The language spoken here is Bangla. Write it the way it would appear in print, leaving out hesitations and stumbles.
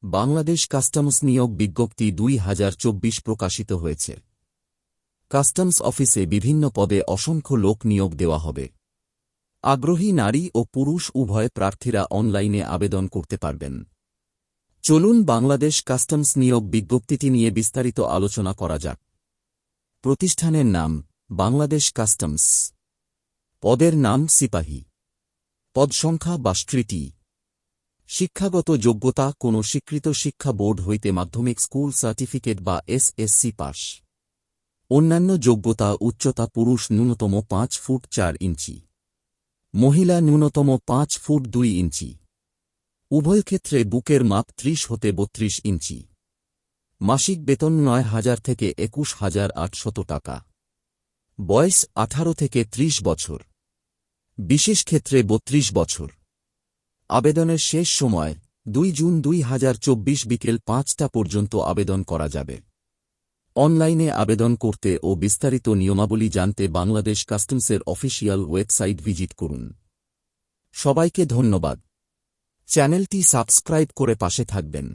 বাংলাদেশ কাস্টমস নিয়োগ বিজ্ঞপ্তি ২০২৪ প্রকাশিত হয়েছে। কাস্টমস অফিসে বিভিন্ন পদে অসংখ্য লোক নিয়োগ দেওয়া হবে। আগ্রহী নারী ও পুরুষ উভয় প্রার্থীরা অনলাইনে আবেদন করতে পারবেন। চলুন বাংলাদেশ কাস্টমস নিয়োগ বিজ্ঞপ্তিটি নিয়ে বিস্তারিত আলোচনা করা যাক। প্রতিষ্ঠানের নাম বাংলাদেশ কাস্টমস। পদের নাম সিপাহী। পদ সংখ্যা ৬২টি। শিক্ষাগত যোগ্যতা কোনো স্বীকৃত শিক্ষা বোর্ড হইতে মাধ্যমিক স্কুল সার্টিফিকেট বা এসএসসি পাস। অন্যান্য যোগ্যতা উচ্চতা পুরুষ ন্যূনতম ৫ ফুট ৪ ইঞ্চি, মহিলা ন্যূনতম ৫ ফুট ২ ইঞ্চি। উভয় ক্ষেত্রে বুকের মাপ ৩০ হতে ৩২ ইঞ্চি। মাসিক বেতন ৯,০০০ থেকে ২১,৮০০ টাকা। বয়স ১৮ থেকে ৩০ বছর। বিশেষ ক্ষেত্রে ৩২ বছর। আবেদনের শেষ সময় ২ জুন ২০২৪ বিকেল ৫টা পর্যন্ত আবেদন করা যাবে। অনলাইনে আবেদন করতে ও বিস্তারিত নিয়মাবলী জানতে বাংলাদেশ কাস্টমসের অফিসিয়াল ওয়েবসাইট ভিজিট করুন। সবাইকে ধন্যবাদ। চ্যানেলটি সাবস্ক্রাইব করে পাশে থাকবেন।